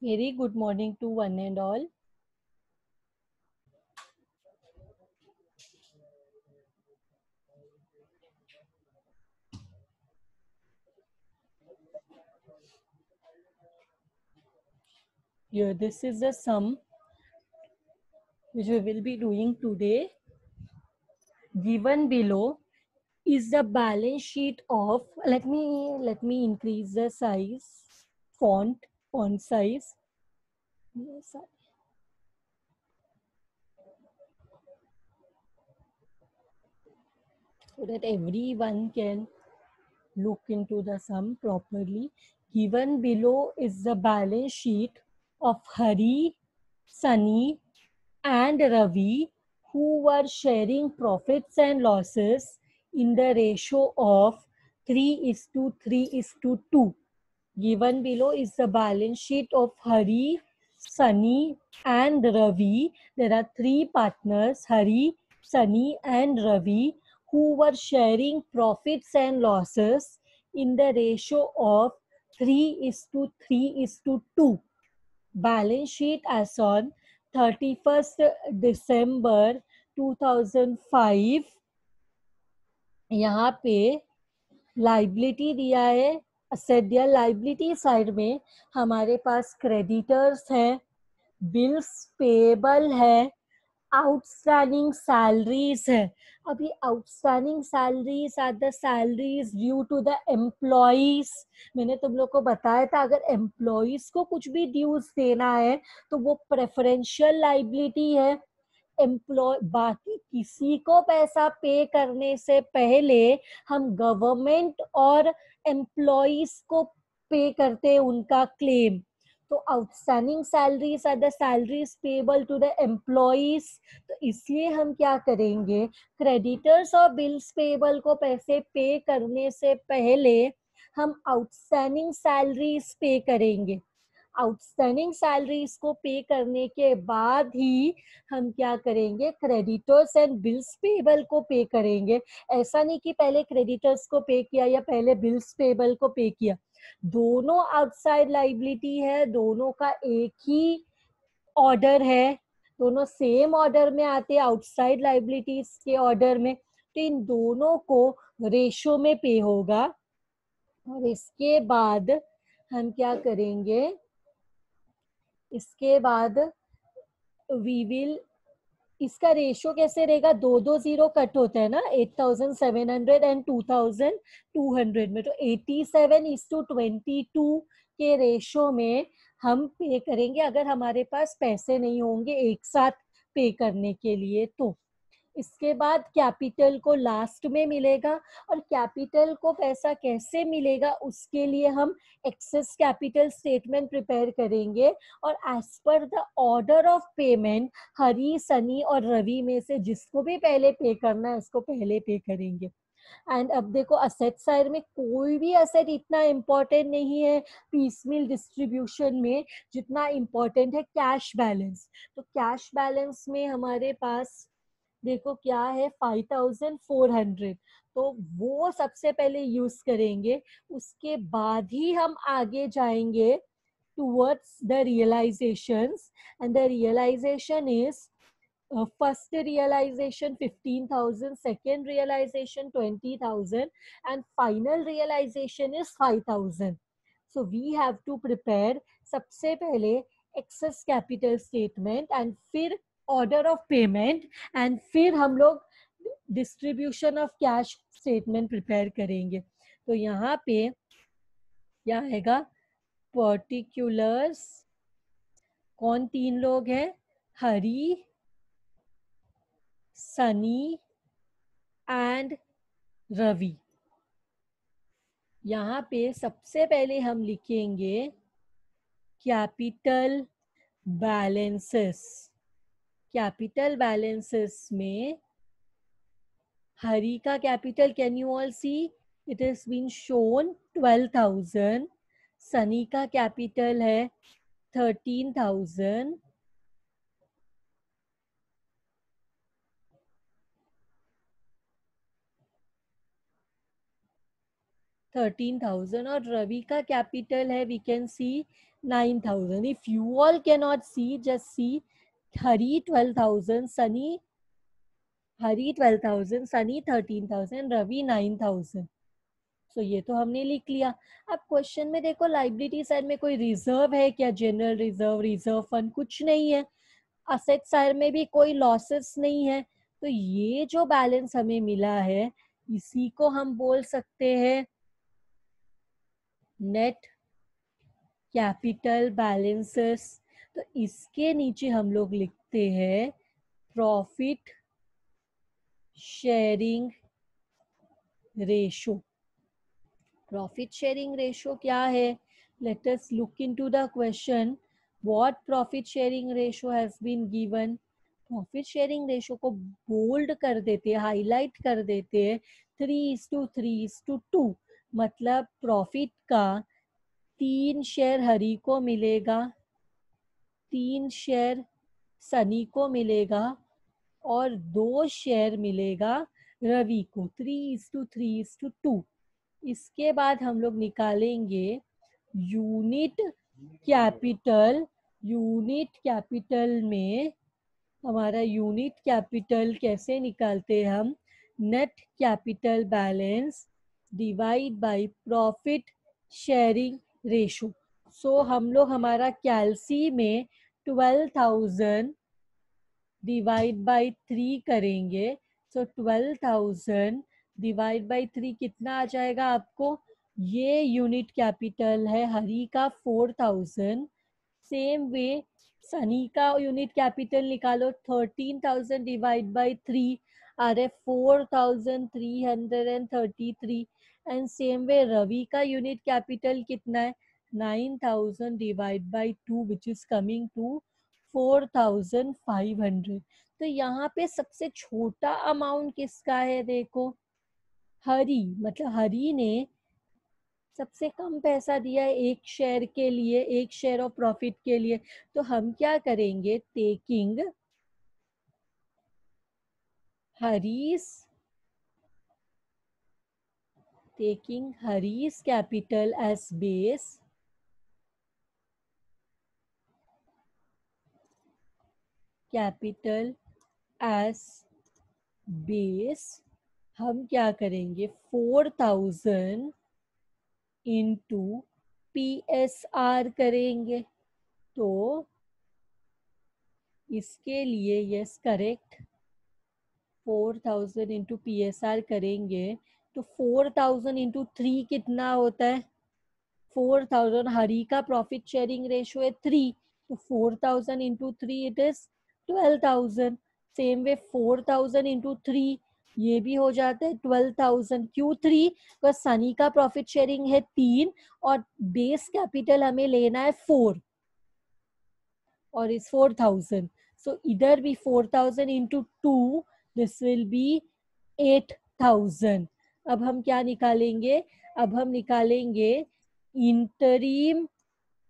Very good morning to one and all. Here, this is the sum which we will be doing today. Given below is the balance sheet of. Let me increase the size, font size. Yes, so that everyone can look into the sum properly. Given below is the balance sheet of Hari, Sunny, and Ravi, who were sharing profits and losses in the ratio of 3:3:2. Given below is the balance sheet of Hari, Sunny, and Ravi. There are three partners, Hari, Sunny, and Ravi, who were sharing profits and losses in the ratio of 3:3:2. Balance sheet as on 31st December 2005. यहाँ पे liability दिया है, asset दिया। Liability side में हमारे पास creditors है, bills payable है, आउटस्टैंडिंग सैलरीज है। अभी outstanding salaries are the salaries due to the employees. मैंने तुम लोग को बताया था अगर एम्प्लॉइज को कुछ भी ड्यूज देना है तो वो प्रेफरेंशियल लाइबिलिटी है। एम्प्लॉय बाकी किसी को पैसा पे करने से पहले हम गवर्नमेंट और एम्प्लॉइज को पे करते हैं उनका क्लेम। तो outstanding salaries are the salaries payable to the employees. तो इसलिए हम क्या करेंगे, क्रेडिटर्स और बिल्स पेबल को पैसे पे करने से पहले हम आउटस्टैंडिंग सैलरीज पे करेंगे। आउटस्टैंडिंग सैलरीज को पे करने के बाद ही हम क्या करेंगे, क्रेडिटर्स एंड बिल्स पेबल को पे करेंगे। ऐसा नहीं कि पहले क्रेडिटर्स को पे किया या पहले बिल्स पेबल को पे किया। दोनों आउटसाइड लाइबिलिटी है, दोनों का एक ही ऑर्डर है, दोनों सेम ऑर्डर में आते हैं आउटसाइड लाइबिलिटीज के ऑर्डर में। तो इन दोनों को रेशो में पे होगा। और इसके बाद हम क्या करेंगे, इसके बाद वी विल, इसका रेशियो कैसे रहेगा, दो दो जीरो कट होता है ना, 8,700 एंड 2,200 में। तो 87:22 के रेशियो में हम पे करेंगे अगर हमारे पास पैसे नहीं होंगे एक साथ पे करने के लिए। तो इसके बाद कैपिटल को लास्ट में मिलेगा। और कैपिटल को पैसा कैसे मिलेगा उसके लिए हम एक्सेस कैपिटल स्टेटमेंट प्रिपेयर करेंगे। और as per the order of payment Hari, Sunny और रवि में से जिसको भी पहले पे करना है उसको पहले पे करेंगे। एंड अब देखो असेट साइड में कोई भी असेट इतना इम्पोर्टेंट नहीं है पीसमिल डिस्ट्रीब्यूशन में जितना इम्पोर्टेंट है कैश बैलेंस। तो कैश बैलेंस में हमारे पास देखो क्या है, 5,400। तो वो सबसे पहले यूज करेंगे, उसके बाद ही हम आगे जाएंगे towards the realisations. And the realisation is first realization 15,000, second realization 20,000, and final realization is 5,000. So we have to prepare सबसे पहले excess capital statement and फिर order of payment and फिर हम लोग distribution of cash statement prepare करेंगे। तो यहाँ पे क्या आएगा, particulars। कौन तीन लोग हैं, हरी, सनी एंड रवि। यहाँ पे सबसे पहले हम लिखेंगे कैपिटल बैलेंसेस। कैपिटल बैलेंसेस में हरी का capital, can you all see, it is been shown 12,000। Sunny का कैपिटल है 13,000। 13,000 और रवि का कैपिटल है we can see 9,000. If you all cannot नॉट सी, जस्ट सी हरी 12,000, हरी 12,000, सनी 13,000, रवि 9,000. सो ये तो हमने लिख लिया. अब क्वेश्चन में देखो लाइबिलिटी साइड में कोई रिजर्व है क्या? जनरल रिजर्व, रिजर्व फंड कुछ नहीं है. असेट साइड में भी कोई लॉसेस नहीं है. तो ये जो बैलेंस हमें मिला है इसी को हम बोल सकते हैं नेट कैपिटल बैलेंसेस. तो इसके नीचे हम लोग लिखते हैं profit sharing ratio. Profit sharing ratio क्या है? Let us look into the question. What profit sharing ratio has been given. Profit sharing ratio को बोल्ड कर देते हैं, हाईलाइट कर देते हैं 3:3:2. मतलब प्रॉफिट का 3 शेयर हरी को मिलेगा, 3 शेयर सनी को मिलेगा और 2 शेयर मिलेगा रवि को. 3:3:2. इसके बाद हम लोग निकालेंगे यूनिट कैपिटल. यूनिट कैपिटल में हमारा यूनिट कैपिटल कैसे निकालते हैं हम? Net capital balance divide by profit sharing ratio. So हम लोग हमारा कैलसी में 12,000 डिवाइड बाय 3 करेंगे. सो 12,000 डिवाइड बाय 3 कितना आ जाएगा आपको? ये यूनिट कैपिटल है हरी का 4,000. सेम वे सनी का यूनिट कैपिटल निकालो. 13,000 डिवाइड बाय 3 आ रहे 4,333. एंड सेम वे रवि का यूनिट कैपिटल कितना है? 9,000 divide by 2 which is coming to 4,500. तो यहाँ पे सबसे छोटा अमाउंट किसका है? देखो हरी, मतलब हरी ने सबसे कम पैसा दिया है एक शेयर के लिए, एक शेयर ऑफ प्रॉफिट के लिए. तो हम क्या करेंगे? Hari's taking Hari's capital as base, capital as base हम क्या करेंगे? 4,000 इंटू PSR करेंगे. तो इसके लिए यस करेक्ट 4,000 इंटू PSR करेंगे. तो 4,000 इंटू 3 कितना होता है? 4,000. हरी का प्रॉफिट शेयरिंग रेशो है 3. तो 4,000 into 3 it is 12,000. Same way 4,000 into 3 ये भी हो जाता है 12,000. क्यों 3? बिकॉज सनी का प्रॉफिट शेयरिंग है 3 और बेस कैपिटल हमें लेना है 4 और इज 4,000. सो इधर भी 4,000 इंटू 2 दिस विल बी 8,000. अब हम क्या निकालेंगे? अब हम निकालेंगे interim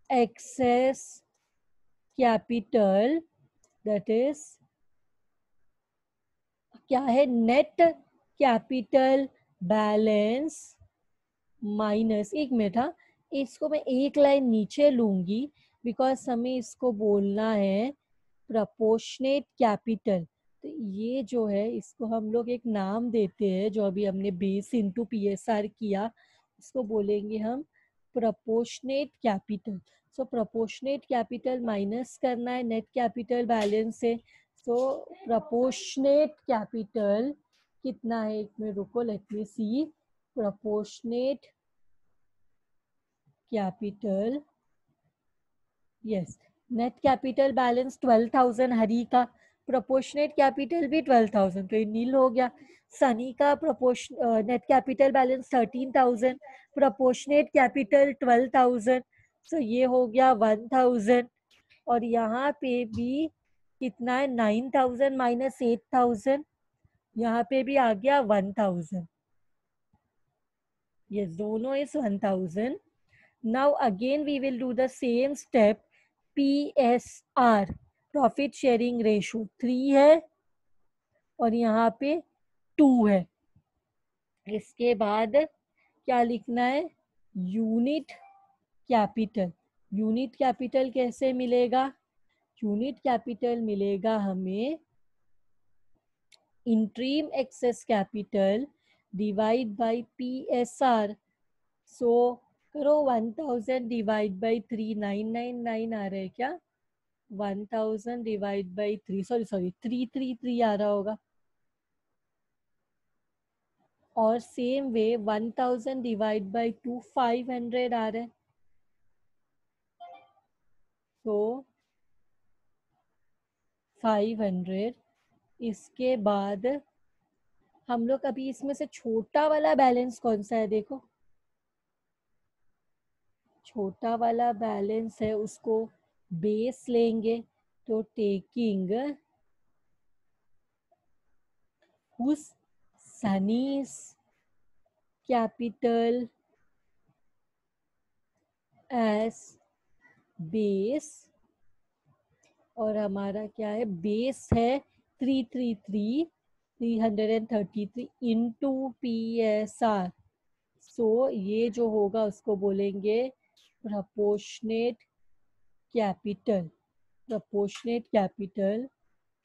excess capital. That is क्या है? नेट कैपिटल बैलेंस माइनस, एक मिनट, हाँ इसको मैं एक लाइन नीचे लूंगी बिकॉज हमें इसको बोलना है प्रपोर्शनेट कैपिटल. तो ये जो है इसको हम लोग एक नाम देते हैं, जो अभी हमने बेस इंटू PSR किया इसको बोलेंगे हम proportionate capital. So proportionate capital minus करना है नेट कैपिटल बैलेंस से. सो प्रपोर्शनेट कैपिटल कितना है? एक मिनट रुको, let me see. Proportionate capital, yes, net capital balance 12,000 Hari का, प्रोपोर्शनेट कैपिटल भी 12,000, तो ये नील हो गया. सनी का net capital balance 13,000, proportionate capital 12,000, सो ये हो गया 1,000. और यहाँ पे भी कितना है? 9,000 माइनस 8,000, यहाँ पे भी आ गया 1,000. ये दोनों is 1,000. Now again we will do the same step. PSR profit sharing ratio 3 है और यहाँ पे 2 है. इसके बाद क्या लिखना है, यूनिट कैपिटल। यूनिट कैपिटल कैसे मिलेगा, यूनिट कैपिटल मिलेगा हमें interim excess capital divide by PSR। So करो 1000 डिवाइड बाई 3, 999 आ रहा है क्या, 1000 डिवाइड बाई 3, सॉरी 333 आ रहा होगा। और सेम वे 1000 डिवाइड बाई 2 500 आ रहा है। तो 500, इसके बाद हम लोग अभी इसमें से छोटा वाला बैलेंस कौन सा है, देखो छोटा वाला बैलेंस है, उसको बेस लेंगे। तो टेकिंग हुस सनीस कैपिटल एस बेस, और हमारा क्या है, बेस है 333 इंटू PSR। सो ये जो होगा उसको बोलेंगे proportionate capital. Proportionate capital,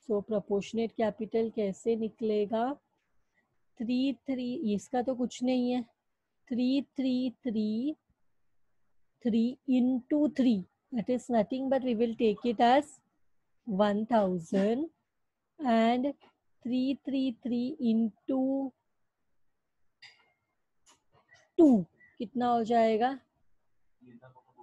so proportionate capital कैसे निकलेगा, 3 इसका तो कुछ नहीं है, 333 into 3, that is nothing but we will take it as 1000, and 333 into 2 कितना हो जाएगा,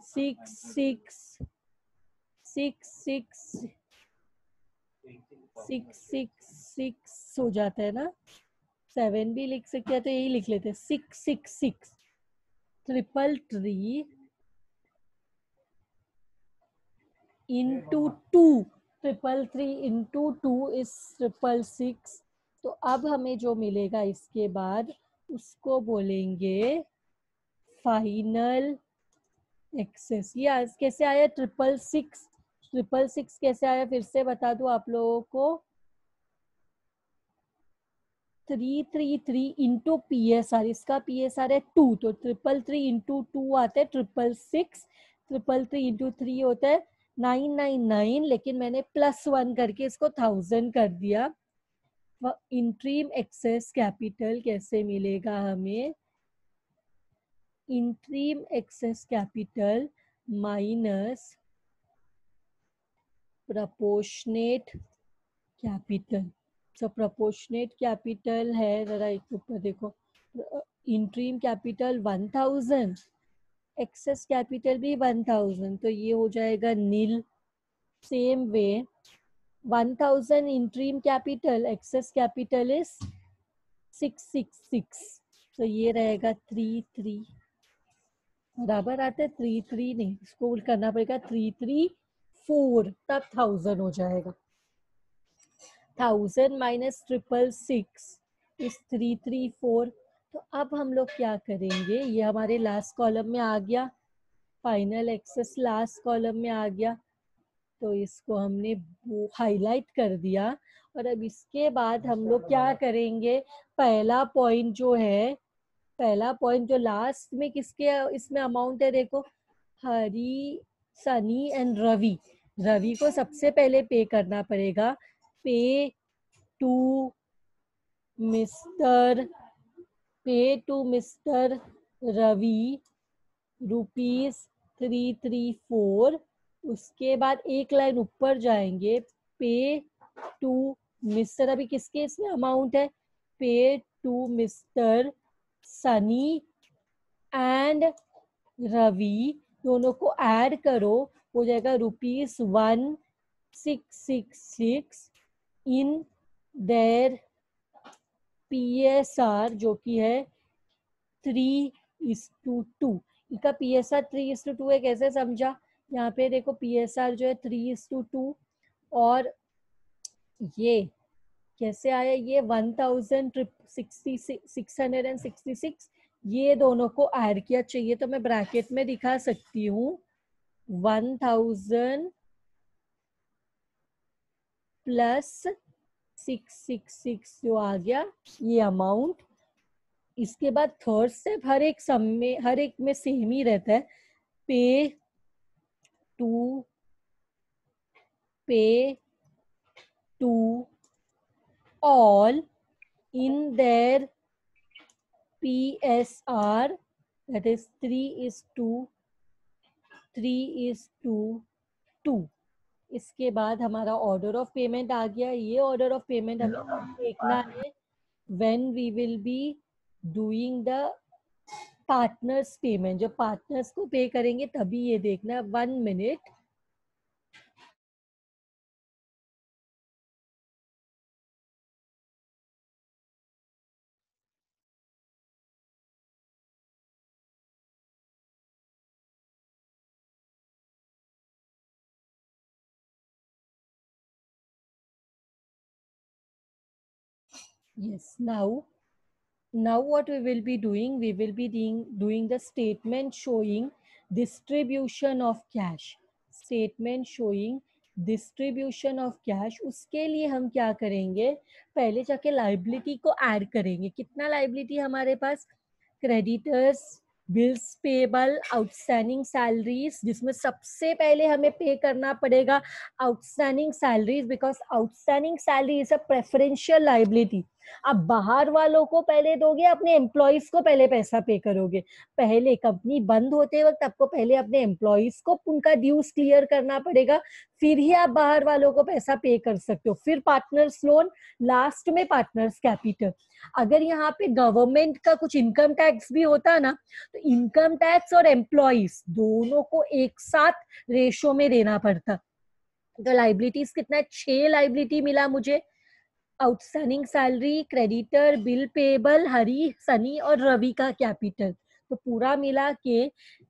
666 हो जाता है ना, 7 भी लिख सकते हैं, तो यही लिख लेते हैं 666 triple tree into 2, 333 into 2 is 666। तो अब हमें जो मिलेगा इसके बाद उसको बोलेंगे फाइनल एक्सेस। ये आज कैसे आया, 666 कैसे आया, फिर से बता दूं आप लोगों को, 333 इंटू PSR, इसका PSR है 2, तो 333 इंटू 2 आता है 666, 333 इंटू 3 होता है 999, लेकिन मैंने +1 करके इसको 1000 कर दिया। इंट्रीम एक्सेस कैपिटल कैसे मिलेगा हमें, interim excess capital minus proportionate capital. So proportionate capital है, जरा एक ऊपर देखो, इंट्रीम कैपिटल 1000, एक्सेस कैपिटल भी 1000, तो ये हो जाएगा nil. Same way 1000 interim capital, excess capital is 666, तो ये रहेगा 33, बराबर आता है 33 नहीं, इसको करना पड़ेगा 334, तब 1000 हो जाएगा। 1000 माइनस 666 इज 334। तो अब हम लोग क्या करेंगे, ये हमारे लास्ट कॉलम में आ गया, फाइनल एक्सेस लास्ट कॉलम में आ गया, तो इसको हमने हाईलाइट कर दिया। और अब इसके बाद हम लोग क्या करेंगे, पहला पॉइंट जो है, पहला पॉइंट जो लास्ट में किसके इसमें अमाउंट है, देखो हरी, सनी एंड रवि। रवि को सबसे पहले पे करना पड़ेगा, पे टू मिस्टर, पे टू मिस्टर रवि ₹334। उसके बाद एक लाइन ऊपर जाएंगे, पे टू मिस्टर, अभी किसके इसमें अमाउंट है, pay to mister Sunny and Ravi, दोनों को ऐड करो, हो जाएगा ₹1666 इन देयर PSR, जो कि है 3:2। इनका PSR 3:2 है, कैसे समझा, यहाँ पे देखो PSR जो है 3:2, और ये कैसे आया, ये 666, ये दोनों को ऐड किया, चाहिए तो मैं ब्रैकेट में दिखा सकती हूँ, 1000 प्लस 666 जो आ गया ये अमाउंट, इसके बाद थर्ड स्टेप हर एक में सेम ही रहता है, पे टू पे to all in their PSR, that is 3:2 इसके बाद हमारा ऑर्डर ऑफ पेमेंट आ गया। ये ऑर्डर ऑफ पेमेंट हमें देखना है when we will be doing the partners payment, जब पार्टनर्स को पे करेंगे तभी ये देखना है। 1 minute. Yes, now what we will be doing, we will be doing the statement showing distribution of cash, statement showing distribution of cash। उसके लिए हम क्या करेंगे, पहले जाके लाइबिलिटी को ऐड करेंगे। कितना लाइबिलिटी हमारे पास, creditors, bills payable, outstanding salaries, जिसमें सबसे पहले हमें पे करना पड़ेगा outstanding salaries, because outstanding salary is a preferential liability. आप बाहर वालों को पहले दोगे, अपने एम्प्लॉयज को पहले पैसा पे करोगे। पहले कंपनी बंद होते वक्त आपको पहले अपने एम्प्लॉयज को उनका ड्यूज क्लियर करना पड़ेगा, फिर ही आप बाहर वालों को पैसा पे कर सकते हो, फिर पार्टनर्स लोन, लास्ट में पार्टनर्स कैपिटल। अगर यहाँ पे गवर्नमेंट का कुछ इनकम टैक्स भी होता ना, तो इनकम टैक्स और एम्प्लॉयज दोनों को एक साथ रेशो में देना पड़ता। तो लाइबिलिटीज कितना है, 6 लाइबिलिटी मिला मुझे, outstanding salary, creditor, bill payable, Hari, Sunny और रवि का कैपिटल। तो पूरा मिला के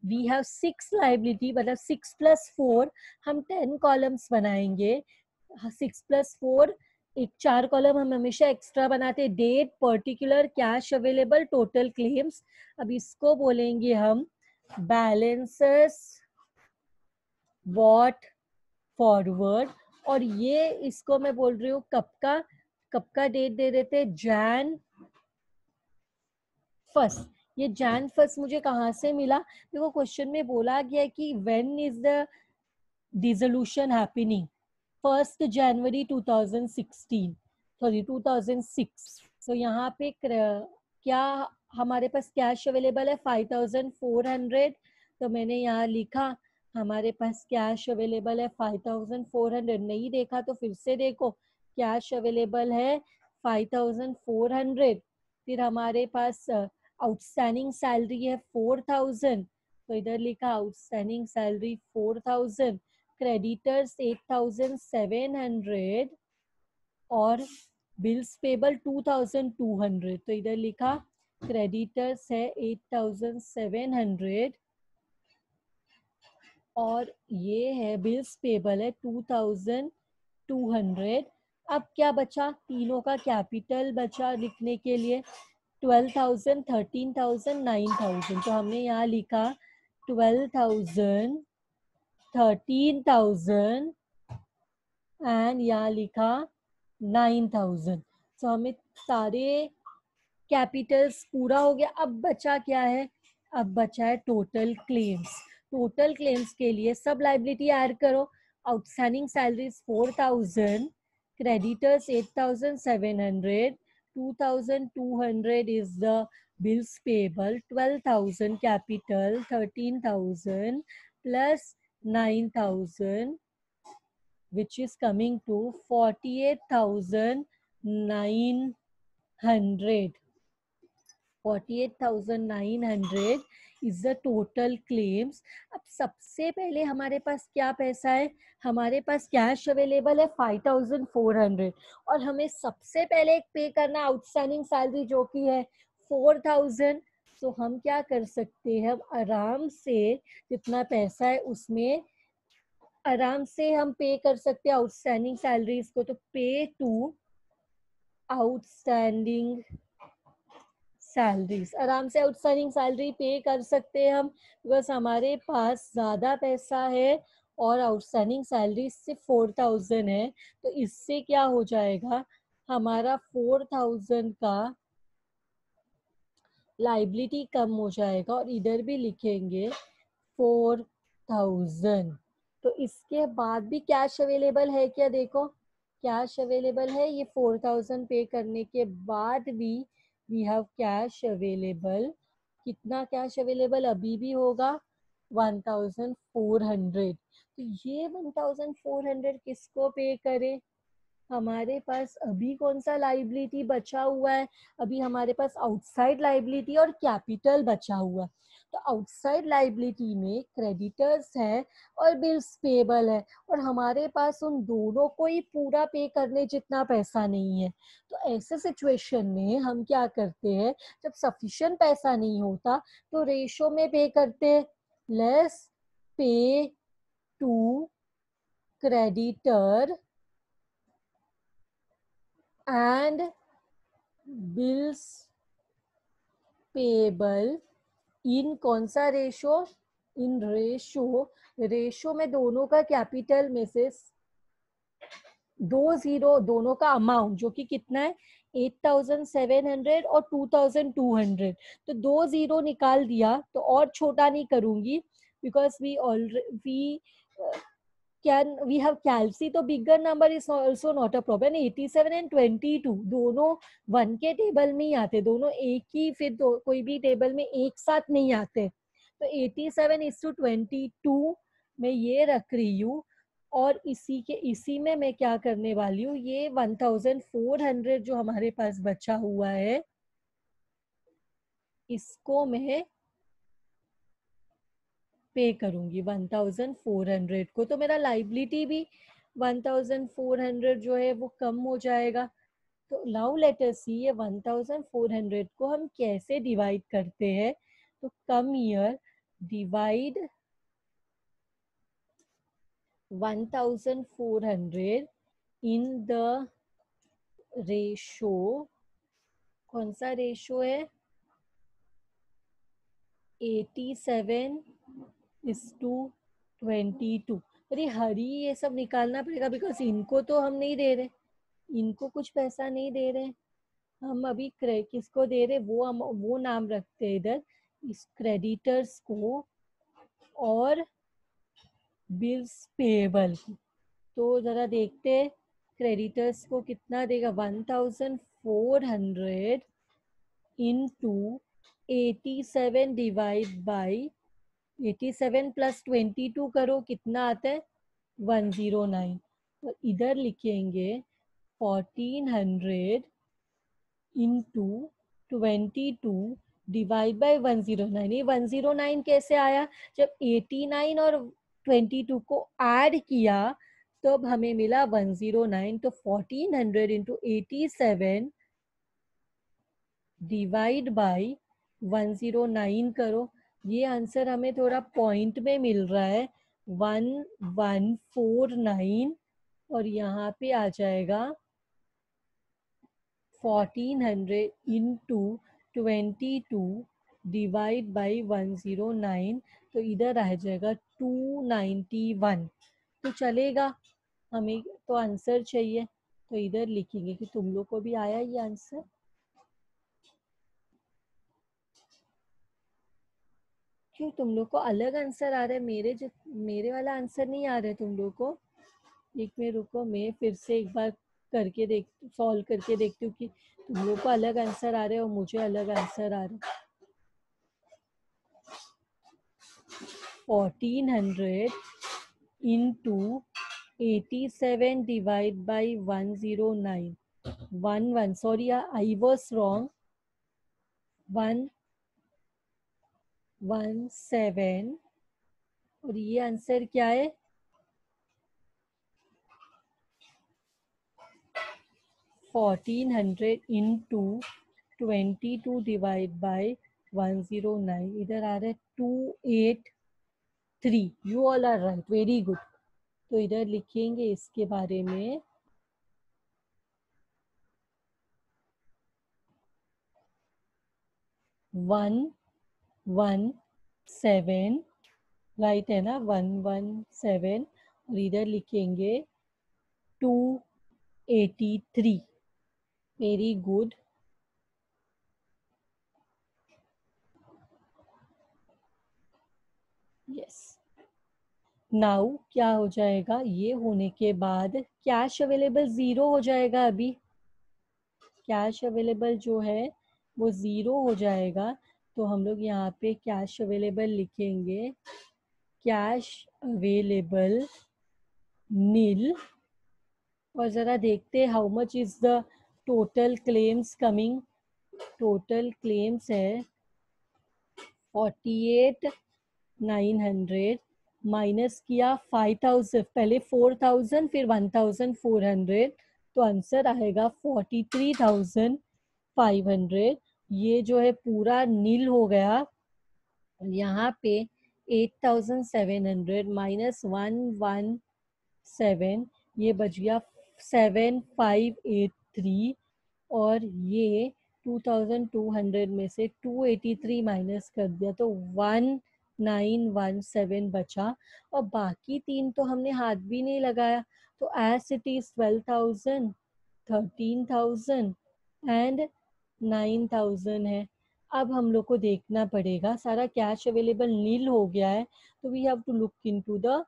वी हैव 6 लाइबिलिटी, मतलब 6+4, हम 10 कॉलम्स बनाएंगे। 6+4, एक 4 कॉलम हम हमेशा एक्स्ट्रा बनाते, date, particular, cash available, total claims. अब इसको बोलेंगे हम बैलेंसेस वॉट फॉरवर्ड। और ये इसको मैं बोल रही हूँ कब का डेट दे देते, Jan 1। ये Jan 1 मुझे कहाँ से मिला, देखो क्वेश्चन में बोला गया कि when is the dissolution happening, 1 January 2016, sorry 2006। तो यहाँ पे क्या हमारे पास कैश अवेलेबल है 5400। तो मैंने यहाँ लिखा हमारे पास कैश अवेलेबल है 5400। नहीं देखा तो फिर से देखो, कैश अवेलेबल है 5400। फिर हमारे पास आउटस्टैंडिंग सैलरी है 4000, तो इधर लिखा आउटस्टैंडिंग सैलरी 4000, क्रेडिटर्स 8700 और बिल्स पेबल 2200। तो इधर लिखा क्रेडिटर्स है 8700 और ये है बिल्स पेबल है 2200। अब क्या बचा, तीनों का कैपिटल बचा लिखने के लिए, 12,000, 13,000, 9,000। तो हमने यहाँ लिखा 12,000, 13,000 एंड यहाँ लिखा 9,000। तो हमें सारे कैपिटल्स पूरा हो गया। अब बचा क्या है, अब बचा है टोटल क्लेम्स। टोटल क्लेम्स के लिए सब लाइबिलिटी ऐड करो, outstanding salaries 4,000, creditors 8,700, 2,200 is the bills payable, 12,000 capital, 13,000 plus 9,000, which is coming to 48,900. 48,900 is the total claims। अब सबसे पहले हमारे पास क्या पैसा है, हमारे पास कैश अवेलेबल है 5400 और हमें सबसे पहले पे करना आउटस्टैंडिंग सैलरी जो कि है 4000। तो हम क्या कर सकते हैं, आराम से जितना पैसा है उसमें आराम से हम पे कर सकते हैं आउटस्टैंडिंग सैलरीज को। तो पे टू आउटस्टैंडिंग सैलरीज, आराम से आउटस्टैंडिंग सैलरी पे कर सकते हैं हम, बिकॉज हमारे पास ज़्यादा पैसा है और आउटस्टैंडिंग सैलरी सिर्फ 4000 है। तो इससे क्या हो जाएगा, हमारा 4000 का लाइबिलिटी कम हो जाएगा और इधर भी लिखेंगे 4000। तो इसके बाद भी कैश अवेलेबल है क्या, देखो कैश अवेलेबल है, ये 4000 पे करने के बाद भी वी हैव कैश अवेलेबल। कितना कैश अवेलेबल अभी भी होगा, 1400। तो ये 1400 किसको पे करे, हमारे पास अभी कौन सा लाइबिलिटी बचा हुआ है, अभी हमारे पास आउटसाइड लाइबिलिटी और कैपिटल बचा हुआ है। तो आउटसाइड लाइबिलिटी में क्रेडिटर्स है और बिल्स पेबल है, और हमारे पास उन दोनों को ही पूरा पे करने जितना पैसा नहीं है। तो ऐसे सिचुएशन में हम क्या करते हैं, जब सफिशिएंट पैसा नहीं होता तो रेशो में पे करते हैं, less pay to creditor and bills payable in कौन सा रेशो, इन रेशो में दोनों का कैपिटल में से 20 दोनों का अमाउंट जो कि कितना है 8700 और 2200। तो 20 निकाल दिया तो और छोटा नहीं करूंगी, because we can we have calci, तो bigger number is also not a problem. 87 and 22 दोनों वन के टेबल में ही आते, दोनों एक ही, फिर कोई भी टेबल में एक साथ नहीं आते। तो 87:22 मैं ये रख रही हूँ, और इसी में मैं क्या करने वाली हूँ, ये 1400 जो हमारे पास बचा हुआ है इसको मैं पे करूंगी 1400 को। तो मेरा लाइबिलिटी भी 1400 जो है वो कम हो जाएगा। तो नाउ लेट अस सी ये 1400 को हम कैसे डिवाइड करते हैं। तो come here, divide 1400 in the ratio, कौन सा रेशो है, 87:22। अरे हरी ये सब निकालना पड़ेगा, बिकॉज इनको तो हम नहीं दे रहे, इनको कुछ पैसा नहीं दे रहे, हम अभी किसको दे रहे, वो हम वो नाम रखते हैं इधर, इस क्रेडिटर्स को और बिल्स पेएबल को। तो जरा देखते हैं क्रेडिटर्स को कितना देगा, 1400 इंटू 87 डिवाइड बाई 87 प्लस 22 करो, कितना आता है 109। और इधर लिखेंगे 1400 इंटू 22 डिवाइड बाई 109। ये 109 कैसे आया, जब 89 और 22 को ऐड किया तब हमें मिला 109। तो 1400 इंटू 87 डिवाइड बाई 109 करो, ये आंसर हमें थोड़ा पॉइंट में मिल रहा है 1149, और यहाँ पे आ जाएगा 1400 इंटू 22 डिवाइड बाई 109। तो इधर आ जाएगा 291। तो चलेगा, हमें तो आंसर चाहिए, तो इधर लिखेंगे कि तुम लोग को भी आया ये आंसर। क्यों तुम लोग को अलग आंसर आ रहा है, मेरे वाला आंसर नहीं आ रहा है तुम लोग को। एक मिनट रुको, मैं फिर से एक बार करके देख, सॉल्व करके देखती हूँ कि तुम लोग को अलग आंसर आ रहे हैं और मुझे अलग आंसर आ रहा है। 1400 into 87 divided by 109, 1 sorry I was wrong, 117। और ये आंसर क्या है, 1400 into 22 divided by 109, इधर आ रहा है 283। You all are right, very good. तो इधर लिखेंगे इसके बारे में 117, राइट है ना, 117। और इधर लिखेंगे 283। Very good. यस। नाउ क्या हो जाएगा, ये होने के बाद कैश अवेलेबल ज़ीरो हो जाएगा। अभी कैश अवेलेबल जो है वो ज़ीरो हो जाएगा। तो हम लोग यहाँ पे कैश अवेलेबल लिखेंगे, कैश अवेलेबल नील। और ज़रा देखते हैं how much is the total claims coming. Total claims है 48,900 माइनस किया 5,000, पहले 4,000 फिर 1,400, तो आंसर आएगा 43,500। ये जो है पूरा नील हो गया। यहाँ पे 8,700 माइनस 117, ये बच गया 7,583। और ये 2,200 में से 283 माइनस कर दिया तो 1,917 बचा। और बाकी तीन तो हमने हाथ भी नहीं लगाया, तो एज इट इज 12,000, 13,000 एंड 9,000 है। अब हम लोग को देखना पड़ेगा, सारा कैश अवेलेबल नील हो गया है, तो we have to look into the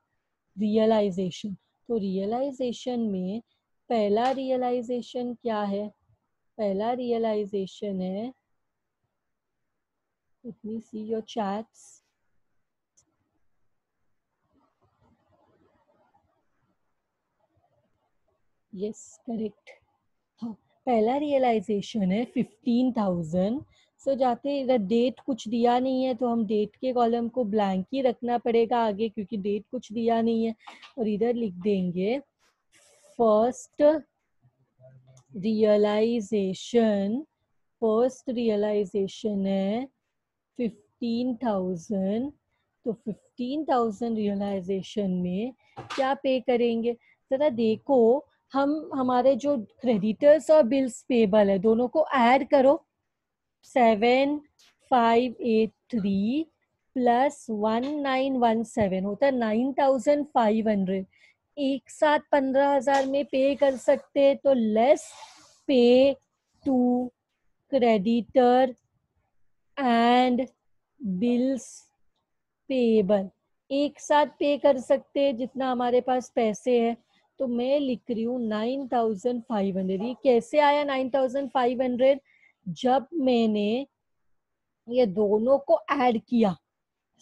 realisation. तो रियलाइजेशन में पहला रियलाइजेशन क्या है? पहला रियलाइजेशन है, let me see your chats. Yes, correct. हाँ, पहला रियलाइजेशन है 15,000। सो जाते इधर डेट कुछ दिया नहीं है, तो हम डेट के कॉलम को ब्लैंक ही रखना पड़ेगा आगे, क्योंकि डेट कुछ दिया नहीं है। और इधर लिख देंगे फर्स्ट रियलाइजेशन। फर्स्ट रियलाइजेशन है 15,000। तो 15,000 रियलाइजेशन में क्या पे करेंगे? जरा देखो, हम हमारे जो क्रेडिटर्स और बिल्स पेबल है दोनों को ऐड करो। 7,583 प्लस 1,917 होता है 9,500। एक साथ 15,000 में पे कर सकते, तो less pay to creditor and bills payable. एक साथ पे कर सकते हैं जितना हमारे पास पैसे है। तो मैं लिख रही हूँ 9,500। ये कैसे आया 9,500? जब मैंने ये दोनों को ऐड किया,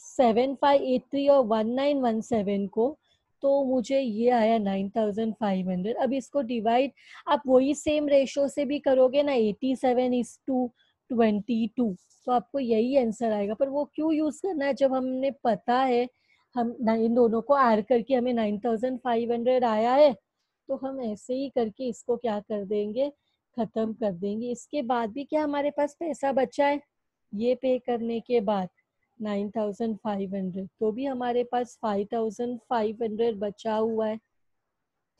7,583 और 1,917 को, तो मुझे ये आया 9,500। अब इसको डिवाइड आप वही सेम रेशो से भी करोगे ना, 87:22, तो आपको यही आंसर आएगा। पर वो क्यों यूज करना है जब हमने पता है हम इन दोनों को ऐड करके हमें 9,500 आया है। तो हम ऐसे ही करके इसको क्या कर देंगे, खत्म कर देंगे। इसके बाद भी क्या हमारे पास पैसा बचा है, ये पे करने के बाद 9,500, तो भी हमारे पास 5,500 बचा हुआ है।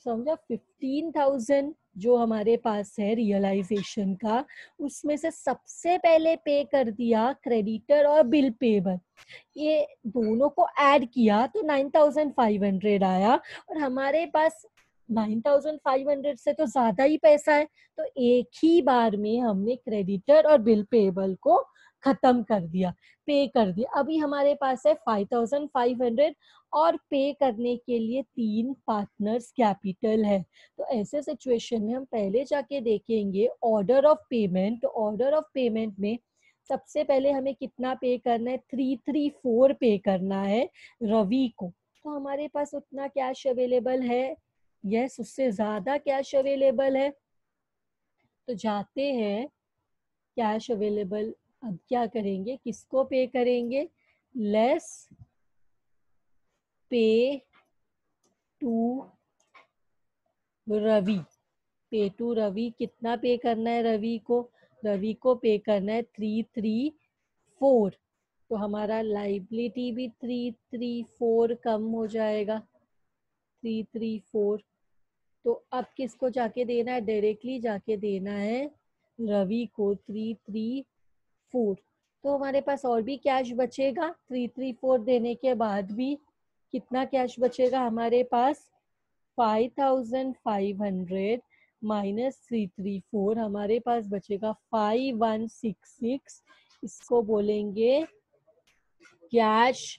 समझा? 15,000 जो हमारे पास है रियलाइजेशन का, उसमें से सबसे पहले पे कर दिया क्रेडिटर और बिल पेबल। ये दोनों को ऐड किया तो 9,500 आया। और हमारे पास 9,500 से तो ज्यादा ही पैसा है, तो एक ही बार में हमने क्रेडिटर और बिल पेबल को खत्म कर दिया, पे कर दिया। अभी हमारे पास है 5,500 और पे करने के लिए 3 पार्टनर्स कैपिटल है। तो ऐसे सिचुएशन में हम पहले जाके देखेंगे order of payment. Order of payment में सबसे पहले हमें कितना पे करना है, 334 पे करना है रवि को। तो हमारे पास उतना कैश अवेलेबल है, यस, उससे ज्यादा कैश अवेलेबल है। तो जाते हैं कैश अवेलेबल। अब क्या करेंगे, किसको पे करेंगे? Less pay to Ravi. पे टू रवि, कितना पे करना है रवि को? रवि को पे करना है 334। तो हमारा लाइबिलिटी भी 334 कम हो जाएगा, 334। तो अब किसको जाके देना है? डायरेक्टली जाके देना है रवि को 334। तो हमारे पास और भी कैश बचेगा 334 देने के बाद भी। कितना कैश बचेगा हमारे पास? 5,500 माइनस 334, हमारे पास बचेगा 5,166। इसको बोलेंगे cash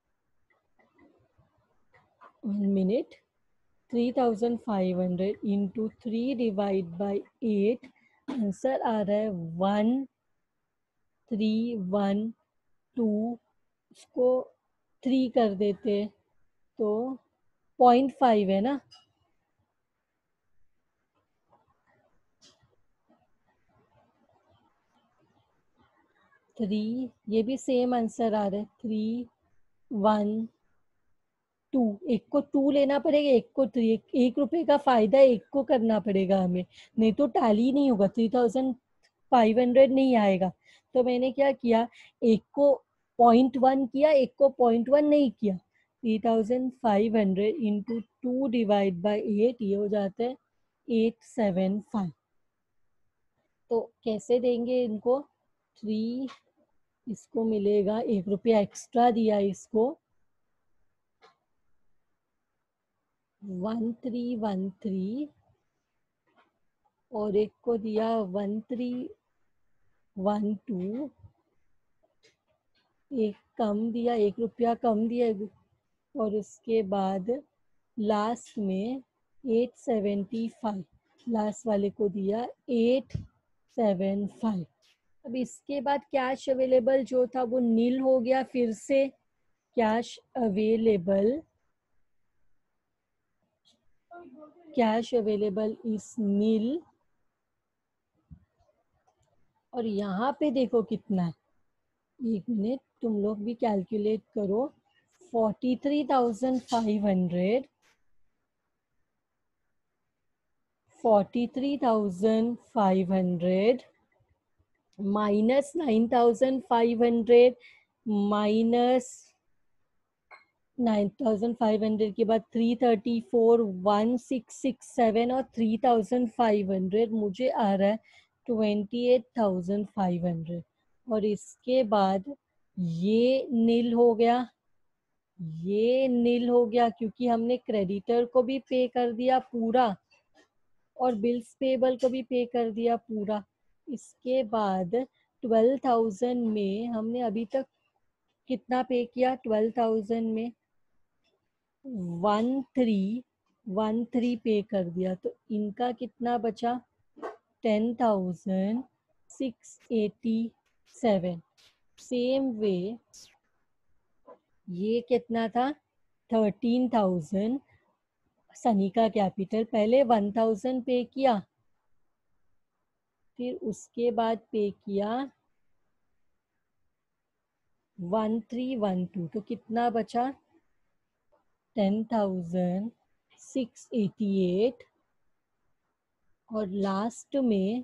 1 minute. 3500 into 3 divide by 8, answer आ रहा है 1312। उसको 3 कर देते तो 0.5 है ना। 3, ये भी सेम आंसर आ रहा है 312। एक को 2 लेना पड़ेगा, एक को 3, एक रुपए का फायदा एक को करना पड़ेगा हमें, नहीं तो टैली नहीं होगा, 3500 नहीं आएगा। तो मैंने क्या किया, एक को 0.1 किया, एक को 0.1 नहीं किया। 3500 इंटू 2 डिवाइड बाई 8, ये हो जाता है 875। तो कैसे देंगे इनको, 3, इसको मिलेगा 1 रुपया एक्स्ट्रा दिया इसको, 1313, और एक को दिया 1312, एक कम दिया, 1 रुपया कम दिया, और उसके बाद लास्ट में 875, लास्ट वाले को दिया 875। अब इसके बाद कैश अवेलेबल जो था वो नील हो गया, फिर से cash available, cash available is nil. और यहाँ पे देखो कितना है, 1 मिनट तुम लोग भी कैलकुलेट करो। 43,500, 43,500 माइनस 9,500, माइनस 9,500 के बाद 334, 1667, और 3,500 मुझे आ रहा है 28,500। और इसके बाद ये नील हो गया, ये नील हो गया, क्योंकि हमने क्रेडिटर को भी पे कर दिया पूरा और बिल्स पेबल को भी पे कर दिया पूरा। इसके बाद 12,000 में हमने अभी तक कितना पे किया, 12,000 में 1313 पे कर दिया, तो इनका कितना बचा, 10,687। सेम वे ये कितना था, 13,000। सनी का कैपिटल पहले 1,000 पे किया, फिर उसके बाद पे किया 1312, तो कितना बचा, 10,688। और लास्ट में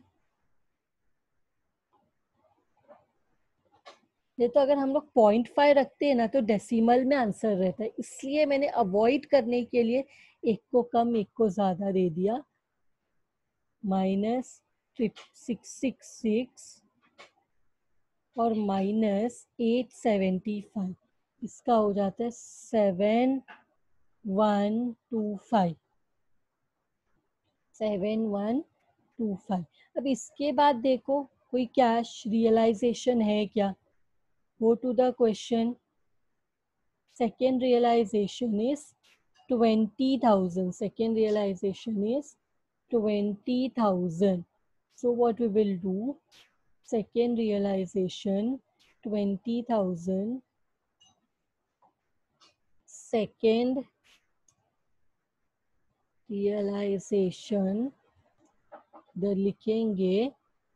ये, तो अगर हम लोग 0.5 रखते हैं ना तो डेसिमल में आंसर रहता है, इसलिए मैंने अवॉइड करने के लिए एक को कम एक को ज्यादा दे दिया, -666 और -875, इसका हो जाता है 7125, 7125। अब इसके बाद देखो कोई कैश रियलाइजेशन है क्या, go to the question। Second realization is 20,000. Second realization is 20,000. So what we will do? Second realization 20,000. Second realization इधर लिखेंगे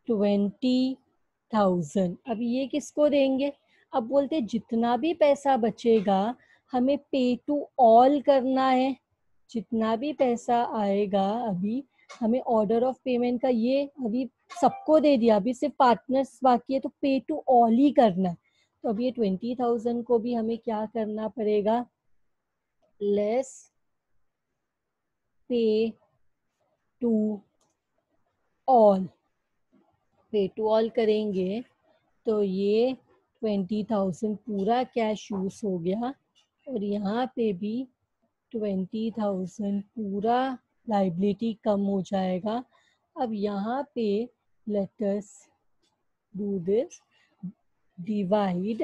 20,000। अब ये किसको देंगे, अब बोलते जितना भी पैसा बचेगा हमें पे टू ऑल करना है, जितना भी पैसा आएगा अभी हमें ऑर्डर ऑफ पेमेंट का, ये अभी सबको दे दिया, अभी सिर्फ पार्टनर्स बाकी है, तो पे टू ऑल ही करना है। तो अब ये 20,000 को भी हमें क्या करना पड़ेगा, लेस पे टू ऑल, पे टू ऑल करेंगे तो ये 20,000 पूरा कैश यूज हो गया, और यहाँ पे भी 20,000 पूरा लाइबिलिटी कम हो जाएगा। अब यहाँ पे let us do this, divide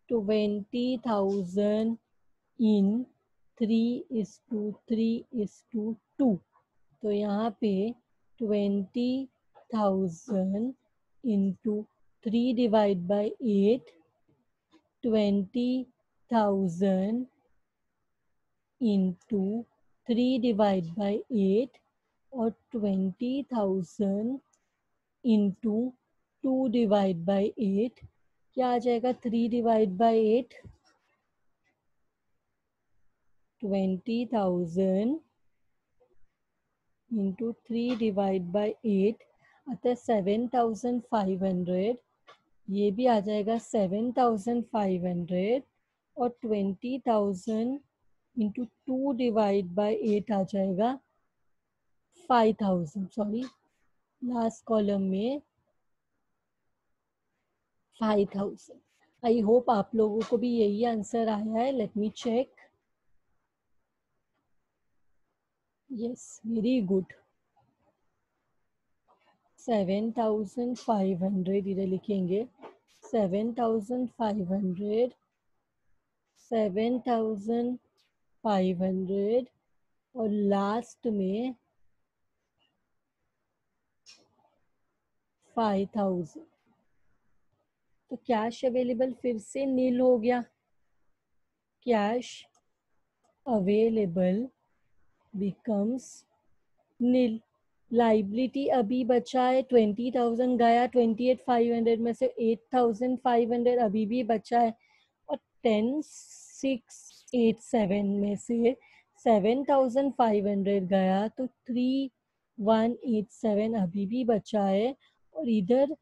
20,000 इन 3:3:2। तो यहाँ पे 20,000 इंटू 3/8, 20,000 इंटू 3/8 और 20,000 इंटू 2/8। क्या आ जाएगा 3/8? 20,000 इंटू 3/8 आता है 7,500। ये भी आ जाएगा 7,500 और 20,000 इंटू 2/8 आ जाएगा 5,000। सॉरी, लास्ट कॉलम में 5,000। आई होप आप लोगों को भी यही आंसर आया है। Let me check. Yes, very good. 7,500 इधर लिखेंगे। 7,500, 7,500 और लास्ट में 5,000। तो कैश अवेलेबल फिर से नील हो गया। कैश अवेलेबल बिकम्स नील। लाइबिलिटी अभी बचा है 20,000 गया, 28,500 में से 8,500 अभी भी बचा है और 10,687 में से 7,500 गया तो 3,187 अभी भी बचा है और इधर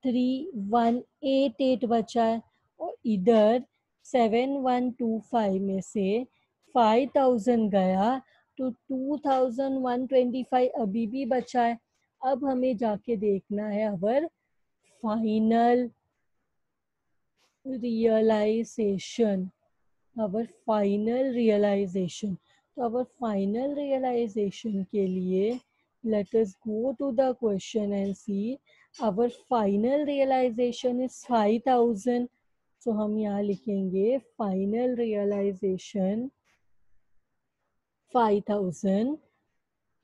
3,188 बचा है और इधर 7,125 में से 5,000 गया तो 2,125 अभी भी बचा है। अब हमें जाके देखना है our final realisation. Our final realisation. तो अवर फाइनल रियलाइजेशन के लिए let us go to the question and see our final realization is 5,000। so हम यहाँ लिखेंगे फाइनल रियलाइजेशन 5,000।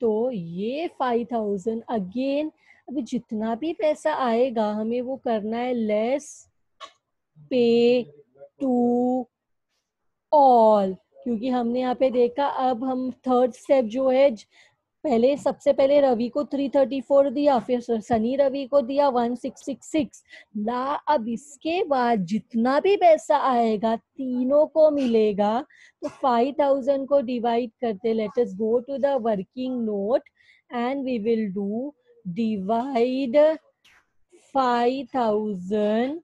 तो ये 5,000 अगेन, अभी जितना भी पैसा आएगा हमें वो करना है लेस पे टू ऑल, क्योंकि हमने यहाँ पे देखा। अब हम थर्ड स्टेप जो है, पहले सबसे पहले रवि को 334 दिया, फिर सनी रवि को दिया 1666 ला। अब इसके बाद जितना भी पैसा आएगा तीनों को मिलेगा। तो 5,000 को डिवाइड करते, let us go to the working note and we will do divide 5,000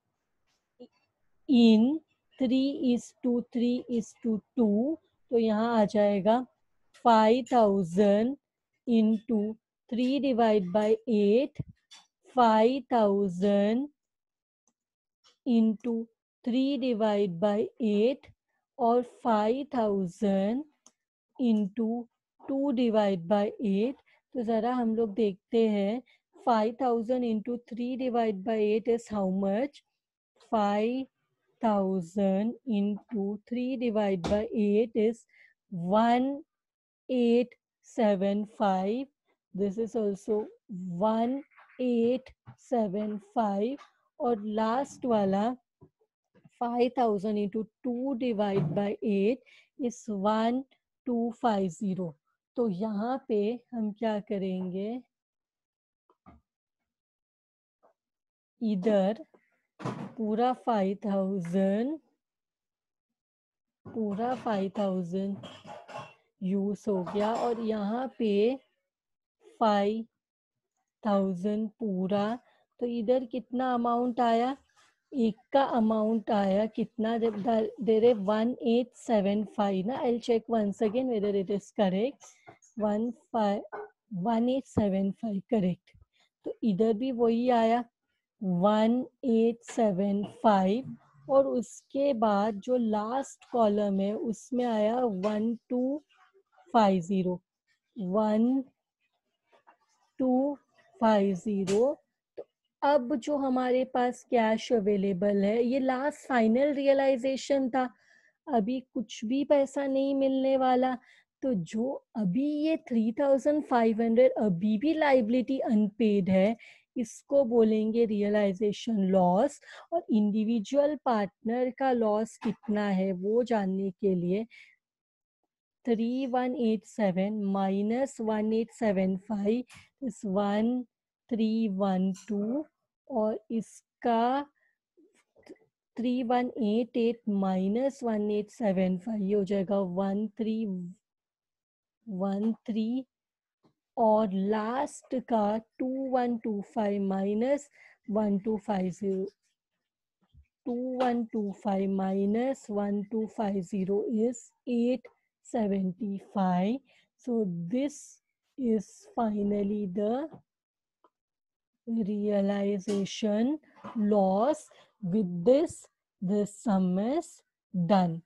in 3:3:2। तो यहाँ आ जाएगा 5,000 इंटू 3/8, 5,000 इंटू 3/8 और 5,000 इंटू 2/8। तो ज़रा हम लोग देखते हैं 5,000 into 3/8 is how much. 5,000 into 3/8 is 1,875. This is also 1,875 और लास्ट वाला 5,000 into 2/8 is 1,250। तो यहाँ पे हम क्या करेंगे, इधर पूरा 5,000 यूज हो गया और यहाँ पे 5,000 पूरा। तो इधर कितना अमाउंट आया, एक का अमाउंट आया कितना, जब दे रहे 1,875 ना। I check once again whether it is correct. 1,875 correct. तो इधर भी वही आया 1,875 और उसके बाद जो लास्ट कॉलम है उसमें आया 1,250, 1,250। तो अब जो हमारे पास कैश अवेलेबल है, ये लास्ट फाइनल रियलाइजेशन था। अभी कुछ भी पैसा नहीं मिलने वाला। तो जो अभी ये 3,500 अभी भी लाइबिलिटी अनपेड है, इसको बोलेंगे रियलाइजेशन लॉस। और इंडिविजुअल पार्टनर का लॉस कितना है वो जानने के लिए 3187 माइनस 1875 इस 1312, और इसका 3188 माइनस 1875 ये हो जाएगा 1313, और लास्ट का 2125 minus 1250, 2125 minus 1250 is 875. So this is finally the realization loss. With this sum is done.